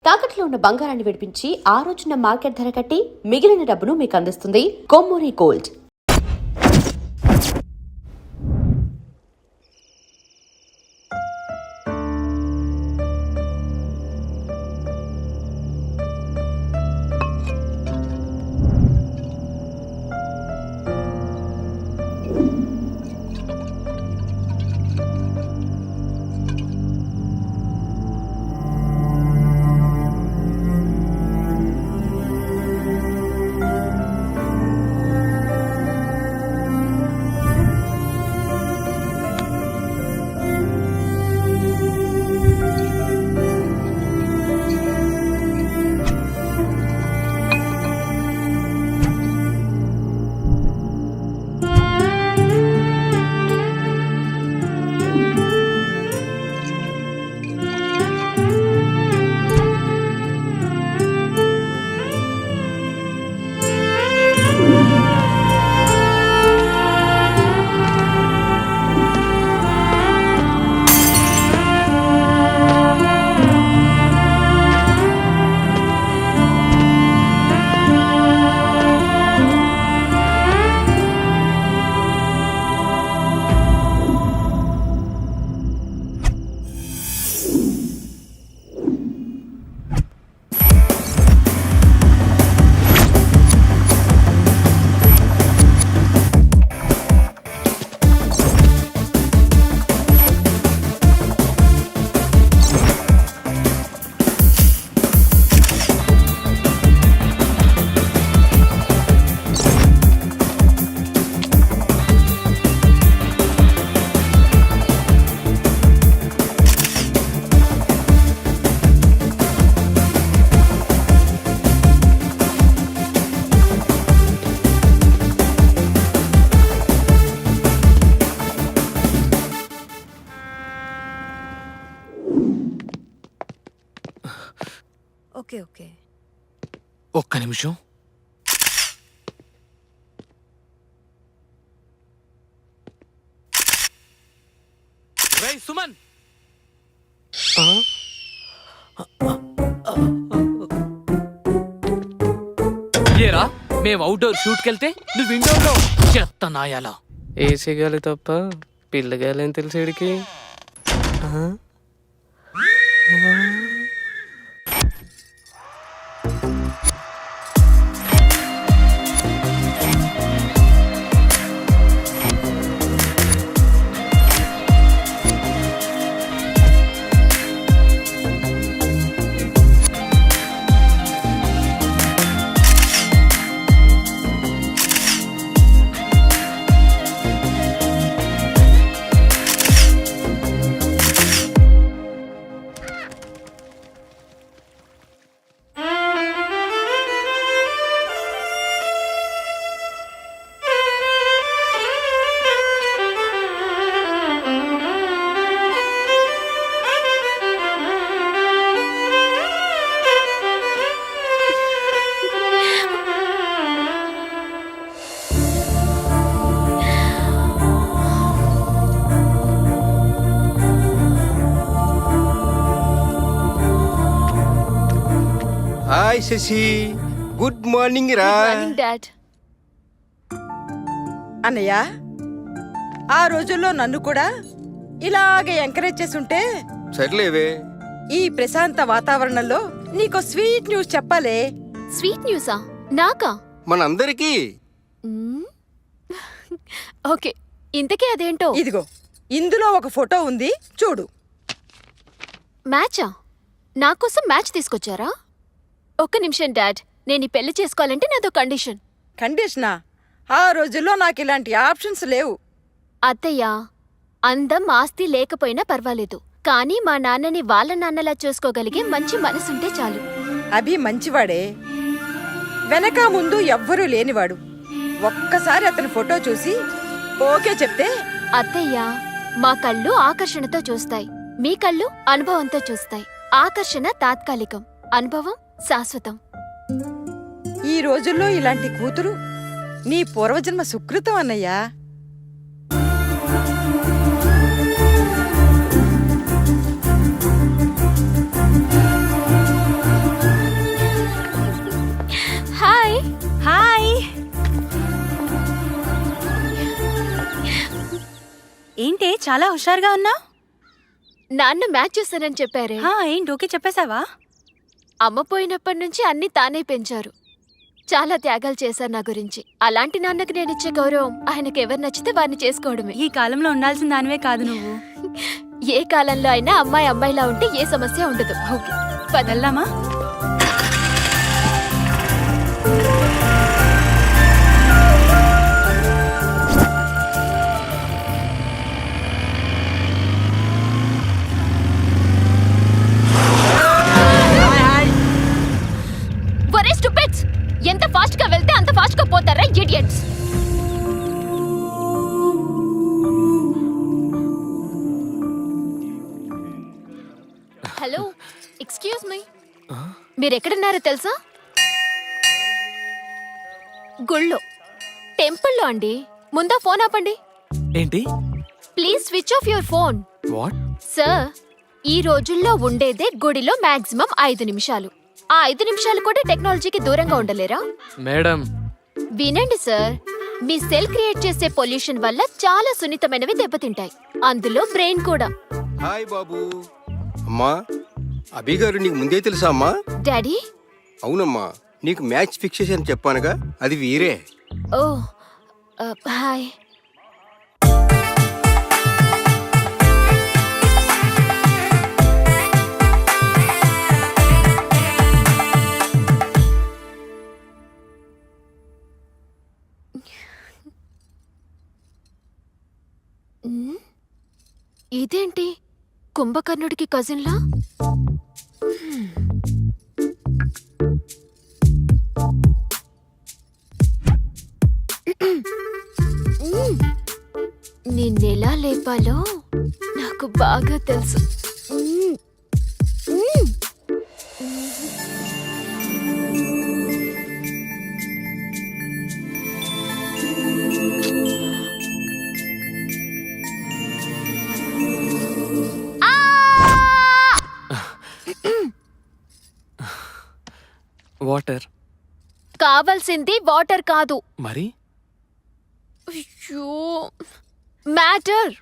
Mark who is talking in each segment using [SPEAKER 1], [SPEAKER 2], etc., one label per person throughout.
[SPEAKER 1] తాకట్లో ఉన్న బంగారాన్ని విడిపించి ఆ రోజున మార్కెట్ ధర కట్టి మిగిలిన డబ్బును మీకు అందిస్తుంది కొమ్మూరి గోల్డ్.
[SPEAKER 2] ఓకే ఓకే
[SPEAKER 3] ఒక్క నిమిషం. రేయ్ సుమన్, ఏరా మేము అవుట్డోర్ షూట్కి వెళ్తే నువ్వు ఇండోర్లో చెత్త నాయాలా?
[SPEAKER 4] ఏసీ గాలి తప్ప పిల్లగాలి ఏం తెలిసేడికి.
[SPEAKER 5] హాయ్ శశి, గుడ్ మార్నింగ్ రా.
[SPEAKER 2] డాడ్.
[SPEAKER 6] అన్నయ్య, ఆ రోజుల్లో నన్ను కూడా ఇలాగే ఎంకరేజ్ చేసుంటే
[SPEAKER 5] సర్లేవే.
[SPEAKER 6] ఈ ప్రశాంత వాతావరణంలో నీకో స్వీట్ న్యూస్ చెప్పాలే.
[SPEAKER 2] స్వీట్ న్యూసా? నాకా?
[SPEAKER 5] మనందరికీ.
[SPEAKER 2] ఓకే, ఇంతకీ అదేంటో?
[SPEAKER 6] ఇదిగో, ఇందులో ఒక ఫోటో ఉంది, చూడు.
[SPEAKER 2] మ్యాచా? నాకోసం మ్యాచ్ తీసుకొచ్చారా? ఒక్క నిమిషం డాడ్, నేను ఈ పెళ్లి చేసుకోవాలంటే నాదో కండిషన్.
[SPEAKER 6] కండిషనా? ఆ రోజుల్లో నాకు ఇలాంటి ఆప్షన్స్ లేవు.
[SPEAKER 2] అత్తయ్య, అందం ఆస్తి లేకపోయినా పర్వాలేదు, కానీ మా నాన్నని వాళ్ళ నాన్నలా చూసుకోగలిగే మంచి మనసుంటే చాలు.
[SPEAKER 6] అభి మంచివాడే, వెనక ముందు ఎవ్వరూ లేనివాడు. ఒక్కసారి అతని ఫోటో చూసి ఓకే చెప్తే.
[SPEAKER 2] అత్తయ్య, మా కళ్ళు ఆకర్షణతో చూస్తాయి, మీ కళ్ళు అనుభవంతో చూస్తాయి. ఆకర్షణ తాత్కాలికం, అనుభవం శాశ్వతం.
[SPEAKER 6] ఈ రోజుల్లో ఇలాంటి కూతురు నీ పూర్వజన్మ సుకృతం అన్నయ్యా.
[SPEAKER 7] చాలా హుషారుగా ఉన్నా.
[SPEAKER 2] నాన్న మ్యాచ్ చూస్తానని చెప్పారే.
[SPEAKER 7] ఏంటి ఓకే చెప్పేశావా?
[SPEAKER 2] అమ్మ పోయినప్పటి నుంచి అన్ని తానే పెంచారు. చాలా త్యాగాలు చేశారు నా గురించి. అలాంటి నాన్నకి నేను ఇచ్చే గౌరవం ఆయనకి ఎవరు నచ్చితే వారిని చేసుకోవడమే.
[SPEAKER 7] ఈ కాలంలో ఉండాల్సిన దానివే కాదు నువ్వు.
[SPEAKER 2] ఏ కాలంలో అయినా అమ్మాయి అమ్మాయిలా ఉంటే ఏ సమస్య ఉండదు. ఓకే
[SPEAKER 7] వెళ్దామా?
[SPEAKER 2] ఒరే స్టూపిడ్స్, ఎంత ఫాస్ట్ గా వెళ్తే అంత ఫాస్ట్ గా పోతారా ఇడియట్స్. హలో, ఎక్స్క్యూజ్ మీ, మీరు ఎక్కడున్నారో తెలుసా? గుళ్ళో, టెంపుల్లో అండి. ముందా ఫోన్ ఆపండి.
[SPEAKER 3] ఏంటి?
[SPEAKER 2] Please switch off your phone.
[SPEAKER 3] What?
[SPEAKER 2] Sir, ఈ రోజుల్లో ఉండేదే గుడిలో మాక్సిమం 5 నిమిషాలు. ఆ 5 నిమిషాలు కూడా టెక్నాలజీకి దూరంగా ఉండలేరా?
[SPEAKER 3] మేడం,
[SPEAKER 2] వినండి సార్, మీ సెల్ క్రియేట్ చేసే పొల్యూషన్ వల్ల చాలా సున్నితమైనవి దెబ్బతింటాయి, అందులో బ్రెయిన్ కూడా.
[SPEAKER 5] హాయ్ బాబు. అమ్మా, అభి గారు నీకు ముందే తెలుసా అమ్మా?
[SPEAKER 2] డాడీ?
[SPEAKER 5] అవునమ్మా, నీకు మ్యాచ్ ఫిక్స్ చేశాను చెప్పానుగా, అది వీరే.
[SPEAKER 2] ఓ, హాయ్. ఇదేంటి, కుంభకర్ణుడికి కజిన్లా? నిన్నెలా లేపాలో నాకు బాగా తెలుసు.
[SPEAKER 3] వాటర్
[SPEAKER 2] కావాల్సింది వాటర్ కాదు.
[SPEAKER 3] మరి?
[SPEAKER 2] అయ్యో, మ్యాటర్.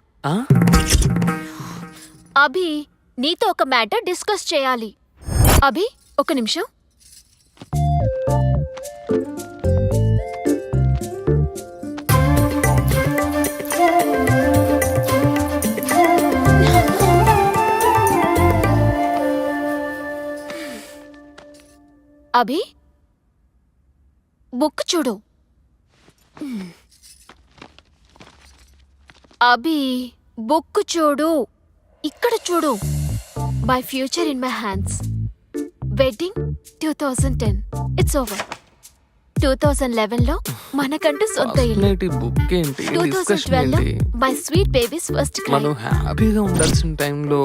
[SPEAKER 2] అభి, నీతో ఒక మ్యాటర్ డిస్కస్ చేయాలి. అభి, ఒక నిమిషం. అభి, బుక్ చూడు. అభి, బుక్ చూడు. ఇక్కడ చూడు. My future in my hands. Wedding 2010. It's over. 2011లో మనకంటూ సొంత ఇల్లు.
[SPEAKER 3] బుక్ ఏంటి?
[SPEAKER 2] 2012లో my sweet babies first cry.
[SPEAKER 3] మనం హ్యాపీగా ఉండాల్సిన టైంలో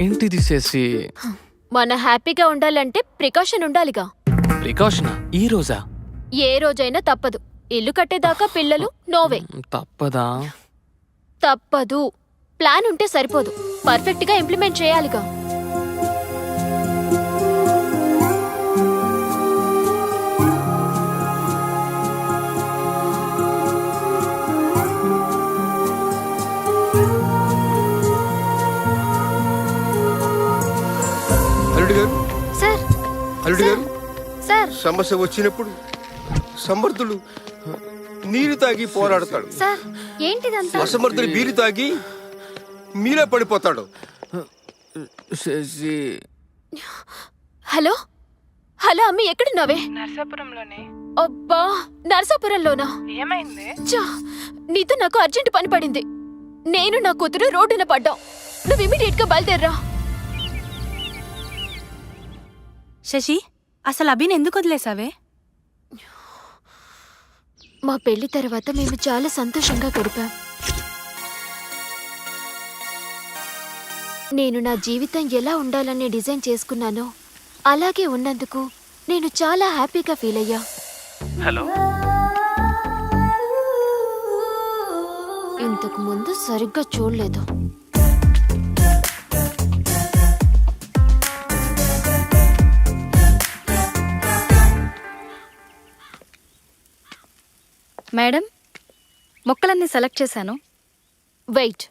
[SPEAKER 3] ఏంటిది చేసి?
[SPEAKER 2] మన హ్యాపీగా ఉండాలంటే ప్రికాషన్ ఉండాలిగా.
[SPEAKER 3] ప్రికాషనా? ఈ రోజా?
[SPEAKER 2] ఏ రోజైనా తప్పదు. ఇల్లు కట్టేదాకా పిల్లలు నోవే.
[SPEAKER 3] తప్పదా?
[SPEAKER 2] తప్పదు. ప్లాన్ ఉంటే సరిపోదు, పర్ఫెక్ట్ గా ఇంప్లిమెంట్ చేయాలిగా.
[SPEAKER 5] అల్లుడు గారు,
[SPEAKER 2] సార్,
[SPEAKER 5] అల్లుడు గారు,
[SPEAKER 2] సార్,
[SPEAKER 5] సమస్య వచ్చినప్పుడు సమర్థుడు నీరు తాగి పోరాడతాడు.
[SPEAKER 2] సార్, ఏంటిదంతా?
[SPEAKER 5] అసమర్థుడు బీరు తాగి మీరే పడిపోతాడు.
[SPEAKER 3] శశి,
[SPEAKER 2] హలో హలో, అమ్మి ఎక్కడున్నావే?
[SPEAKER 7] నర్సాపురంలోనే.
[SPEAKER 2] అబ్బా, నరసాపురంలోనా?
[SPEAKER 7] ఏమైంది?
[SPEAKER 2] నీతో నాకు అర్జెంట్ పని పడింది. నేను నా కూతురు రోడ్డున పడ్డాం. నువ్వు ఇమీడియట్ గా బయలుదేర్రా.
[SPEAKER 7] శశి, అసలు అభిని ఎందుకు వదిలేసావే?
[SPEAKER 2] మా పెళ్లి తర్వాత మేము చాలా సంతోషంగా గడిపాం. నేను నా జీవితం ఎలా ఉండాలని డిజైన్ చేసుకున్నానో అలాగే ఉన్నందుకు నేను చాలా హ్యాపీగా ఫీల్ అయ్యా.
[SPEAKER 3] హలో,
[SPEAKER 2] ఇంతకు ముందు సరిగ్గా చూడలేదు.
[SPEAKER 7] మేడం, మొక్కలన్నీ సెలెక్ట్ చేశాను.
[SPEAKER 2] వెయిట్,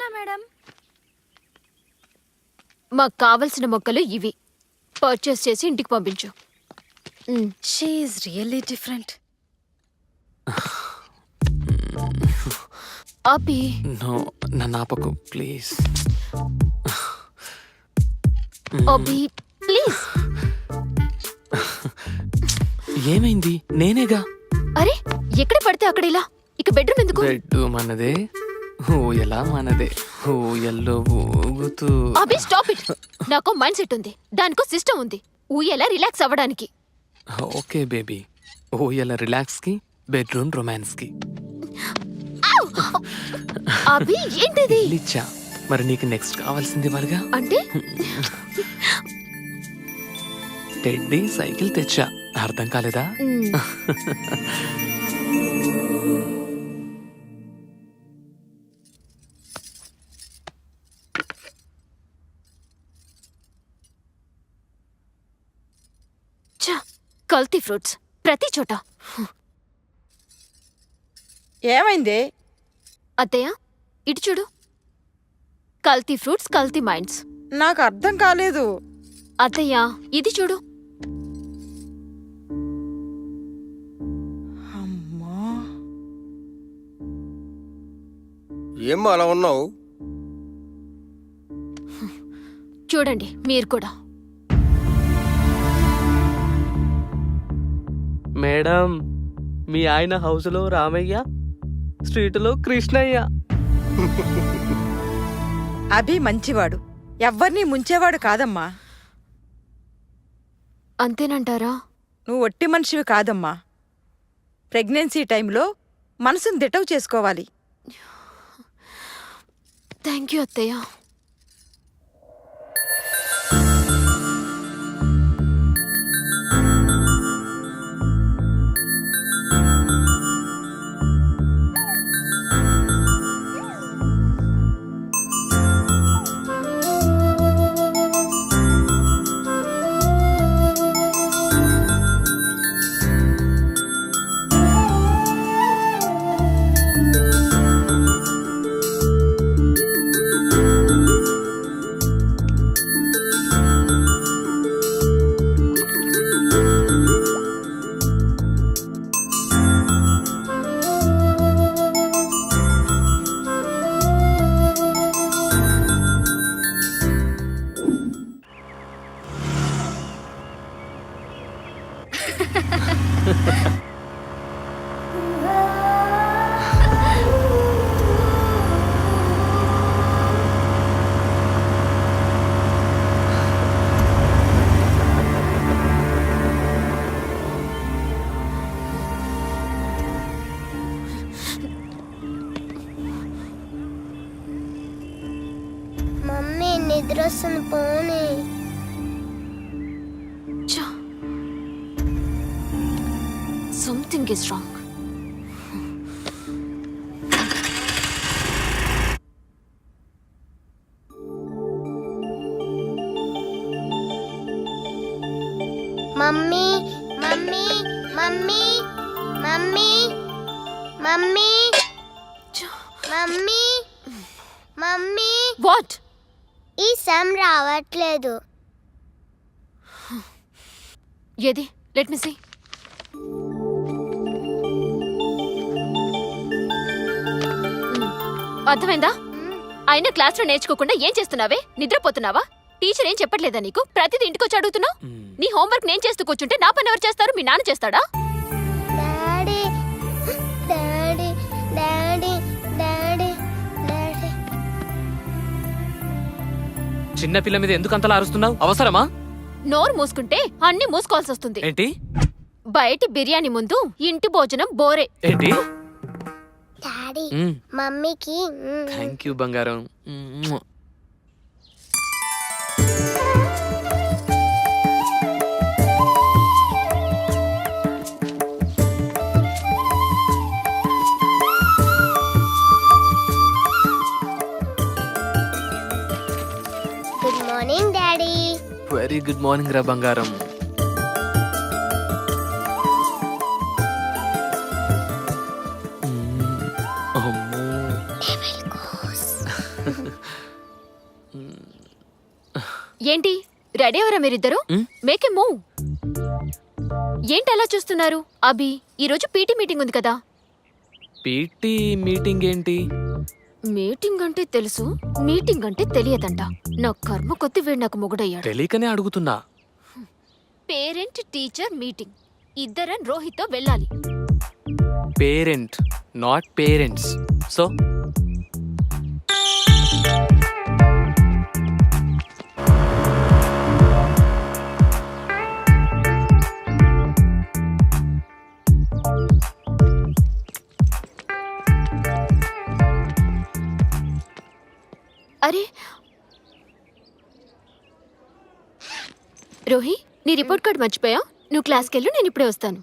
[SPEAKER 7] వస్తున్నా మేడం.
[SPEAKER 2] మాకు కావలసిన మొక్కలు ఇవి పర్చేస్ చేసి ఇంటికి పంపించు.
[SPEAKER 7] She is really different.
[SPEAKER 2] Abhi
[SPEAKER 4] no, నన్ను ఆపకు ప్లీజ్.
[SPEAKER 2] Abhi please.
[SPEAKER 4] ఏమైంది? నేనేగా.
[SPEAKER 2] అరే ఎక్కడ పడితే అక్కడ ఇలా. ఇక బెడ్రూమ్ ఎందుకు?
[SPEAKER 4] బెడ్ మనదే, ఊయలా మనదే, ఊయల్లో ఊగుతూ.
[SPEAKER 2] అభి స్టాప్ ఇట్. నాకు మైండ్ సెట్ ఉంది, దానికో సిస్టమ్ ఉంది. ఊయలా రిలాక్స్ అవ్వడానికి.
[SPEAKER 4] ఓకే బేబీ, ఊయల రిలాక్స్ కి, బెడ్రూమ్ రొమాన్స్ కి.
[SPEAKER 2] అభి ఏంటిది?
[SPEAKER 4] లిచ్చా, మరి నీకు నెక్స్ట్ కావాల్సింది వరగా.
[SPEAKER 2] అంటే
[SPEAKER 4] టెడ్డీ సైకిల్ తెచ్చా, అర్థం కాలేదా?
[SPEAKER 2] ఛ, కల్తీ ఫ్రూట్స్ ప్రతి చోట.
[SPEAKER 6] ఏమైంది?
[SPEAKER 2] అత్తయ్య ఇటు చూడు. కల్తీ ఫ్రూట్స్, కల్తీ మైండ్స్.
[SPEAKER 6] నాకు అర్థం కాలేదు.
[SPEAKER 2] అత్తయ్య ఇది చూడు.
[SPEAKER 6] అమ్మా,
[SPEAKER 5] ఏమ్మా అలా ఉన్నావు?
[SPEAKER 2] చూడండి మీరు కూడా.
[SPEAKER 4] మేడం, మీ ఆయన హౌస్లో రామయ్య, స్ట్రీట్లో కృష్ణయ్య.
[SPEAKER 6] అభి మంచివాడు, ఎవ్వరినీ ముంచేవాడు కాదమ్మా.
[SPEAKER 2] అంతేనంటారా?
[SPEAKER 6] నువ్వు ఒట్టి మనిషివి కాదమ్మా. ప్రెగ్నెన్సీ టైంలో మనసును దిటవు చేసుకోవాలి.
[SPEAKER 2] థ్యాంక్ యూ అత్తయ్య.
[SPEAKER 8] మమ్మీ నిద్రొస్తుంది పోనీ.
[SPEAKER 2] Something is wrong.
[SPEAKER 8] Mummy mummy mummy mummy mummy mummy mummy
[SPEAKER 2] what?
[SPEAKER 8] ఈ సమ్ రావట్లేదు.
[SPEAKER 2] ఏది? Let me see. అర్థమైందా? అయినా క్లాస్లో నేర్చుకోకుండా ఏం చేస్తున్నావే? నిద్రపోతున్నావా? టీచర్ ఏం చెప్పట్లేదా నీకు? ప్రతిదీ ఇంటికి వచ్చి అడుగుతున్నావు. నీ హోంవర్క్ నేను చేస్తూ కూర్చుంటే నా పని ఎవరు చేస్తారు? మీ నాన్న చేస్తాడా?
[SPEAKER 8] Daddy daddy daddy daddy daddy.
[SPEAKER 3] చిన్న పిల్ల మీద ఎందుకు అంతలా అరుస్తున్నావు? అవసరమా?
[SPEAKER 2] నోరు మూసుకుంటే అన్ని మూసుకోవాల్సి వస్తుంది.
[SPEAKER 3] ఏంటి?
[SPEAKER 2] బయటి బిర్యానీ ముందు ఇంటి భోజనం బోరే.
[SPEAKER 3] ఏంటి?
[SPEAKER 8] డాడీ మమ్మీకి
[SPEAKER 4] థ్యాంక్ యూ బంగారం.
[SPEAKER 8] Good morning daddy.
[SPEAKER 4] Very good morning రా బంగారం.
[SPEAKER 2] ఏంటి రెడీ అవరా మీరిద్దరు? Make a move. ఏంటి అలా చూస్తున్నారు? అభి, ఈరోజు పీటీ మీటింగ్ ఉంది కదా.
[SPEAKER 4] పీటీ మీటింగ్ ఏంటి?
[SPEAKER 2] మీటింగ్ అంటే తెలుసు, మీటింగ్ అంటే తెలియదంట. నా కర్మ కొద్ది వీడు నాకు మొగుడయ్యాడు.
[SPEAKER 4] తెలియకనే అడుగుతున్నా.
[SPEAKER 2] Parent teacher meeting. ఇద్దరం రోహిత్తో వెళ్ళాలి.
[SPEAKER 4] Parent, not parents. సో
[SPEAKER 2] అరే రోహి, నీ రిపోర్ట్ కార్డ్ మర్చిపోయా? నువ్వు క్లాస్కి వెళ్ళు, నేను ఇప్పుడే వస్తాను.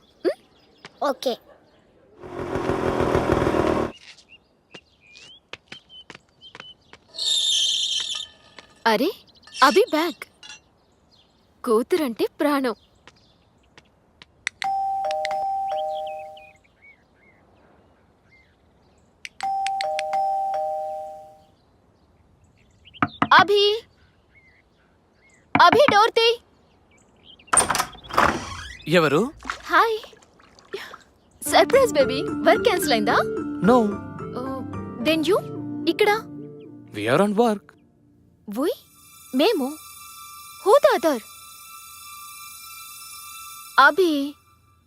[SPEAKER 8] ఓకే.
[SPEAKER 2] అరే అభి బ్యాగ్. కూతురంటే ప్రాణం. అభి, అభి డోర్ తీ.
[SPEAKER 4] ఎవరు?
[SPEAKER 2] Hi. Surprise baby. Work cancel అయిందా?
[SPEAKER 4] నో,
[SPEAKER 2] దెన్ యూ ఇక్కడ.
[SPEAKER 4] We are on work.
[SPEAKER 2] We? మేము? Who the other? అభి,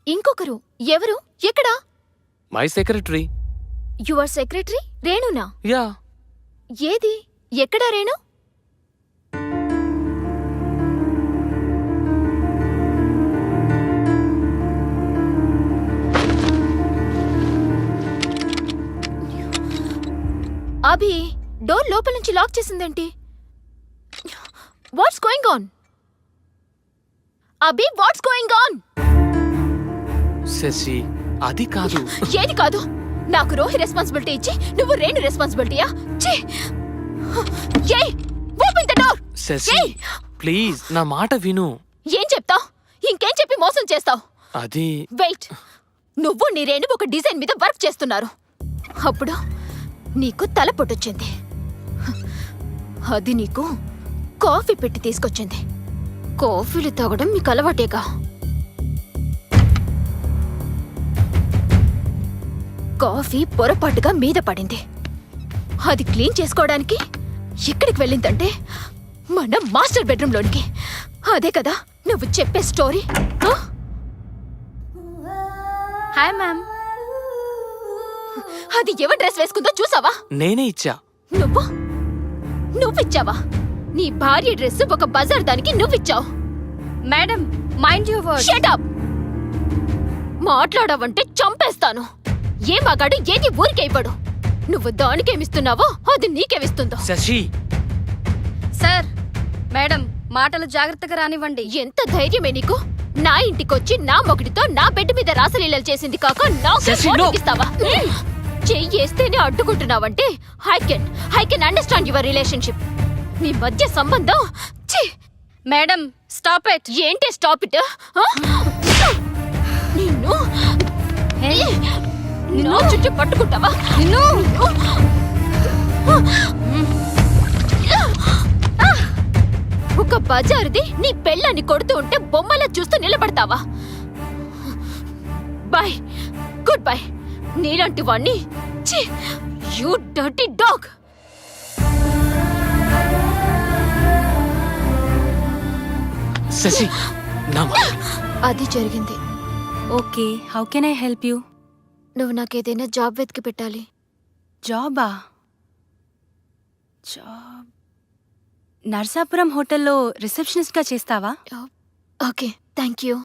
[SPEAKER 2] ఇంకొకరు ఎవరు? ఎక్కడ?
[SPEAKER 4] My secretary.
[SPEAKER 2] యువర్ సెక్రటరీ రేణునా?
[SPEAKER 4] యా.
[SPEAKER 2] ఏది? ఎక్కడా రేణు? అభి, డోర్ లోపల నుంచి లాక్ చేసిందేంటి? What's going on? Abhi, what's going on?
[SPEAKER 4] Shashi, అది కాదు.
[SPEAKER 2] ఏది కాదు? నాకు రోహి రెస్పాన్సిబిలిటీ ఇచ్చి నువ్వు రేణు రెస్పాన్సిబిలిటీయా? ఛీ! ఏయ్, open the door.
[SPEAKER 4] Shashi, please నా మాట విను.
[SPEAKER 2] ఏం చెప్తావ్? ఇంకేం చెప్పి మోసం చేస్తావ్?
[SPEAKER 4] అది
[SPEAKER 2] వెయిట్, నువ్వు నీ రేణు ఒక డిజైన్ మీద వర్క్ చేస్తున్నారు. అప్పుడు నీకు తలపొట్టొచ్చింది. అది నీకు కాఫీ పెట్టి తీసుకొచ్చింది. కాఫీలు తాగడం మీకు అలవాటేగా. కాఫీ పొరపాటుగా మీద పడింది. అది క్లీన్ చేసుకోవడానికి ఎక్కడికి వెళ్ళిందంటే మన మాస్టర్ బెడ్రూమ్ లోనికి. అదే కదా నువ్వు చెప్పే స్టోరీ.
[SPEAKER 7] Hi ma'am.
[SPEAKER 2] అది ఎవరి డ్రెస్ వేసుకుందో చూసావా?
[SPEAKER 4] నేనే ఇచ్చా.
[SPEAKER 2] నువ్విచ్చావా? నీ భార్య డ్రెస్ ఒక బజార్ దానికి నువ్విచ్చావు.
[SPEAKER 7] Madam, mind your words.
[SPEAKER 2] Shut up. మాట్లాడావంటే చంపేస్తాను. ఏ మగాడు ఏది ఊరికే ఇవ్వడు. నువ్వు దానికేమిస్తున్నావో అది నీకేమిస్తుందో.
[SPEAKER 4] శశి,
[SPEAKER 7] సార్, మేడం మాటలు జాగ్రత్తగా రానివ్వండి.
[SPEAKER 2] ఎంత ధైర్యమే నీకు? నా ఇంటికొచ్చి నా మొగుడితో నా బెడ్ మీద రాసలీలలు చేసింది కాక నాకే
[SPEAKER 4] శశి, no.
[SPEAKER 2] వార్నింగ్ ఇస్తావా? చెయ్యేస్తేనే అడ్డుకుంటున్నావంటే I can understand your relationship. మీ మధ్య సంబంధం. ఛీ!
[SPEAKER 7] Madam, stop it.
[SPEAKER 2] ఏంటే స్టాప్ ఇట్? నిన్ను నిన్ను చుట్టూ పట్టుకుంటావా? నిన్ను ఒక బజారుది నీ పెళ్ళాన్ని కొడుతూ ఉంటే బొమ్మలా చూస్తూ నిలబడతావా? Bye, good bye. నీలాంటి వాణ్ణి. You dirty dog.
[SPEAKER 4] శశి, నా
[SPEAKER 2] అది జరిగింది.
[SPEAKER 7] Okay, how can I help you?
[SPEAKER 2] నువ్వు నాకేదైనా జాబ్ వెతికి పెట్టాలి.
[SPEAKER 7] జాబా? జాబ్ నర్సాపురం హోటల్లో రిసెప్షనిస్ట్గా చేస్తావా?
[SPEAKER 2] Okay, thank you.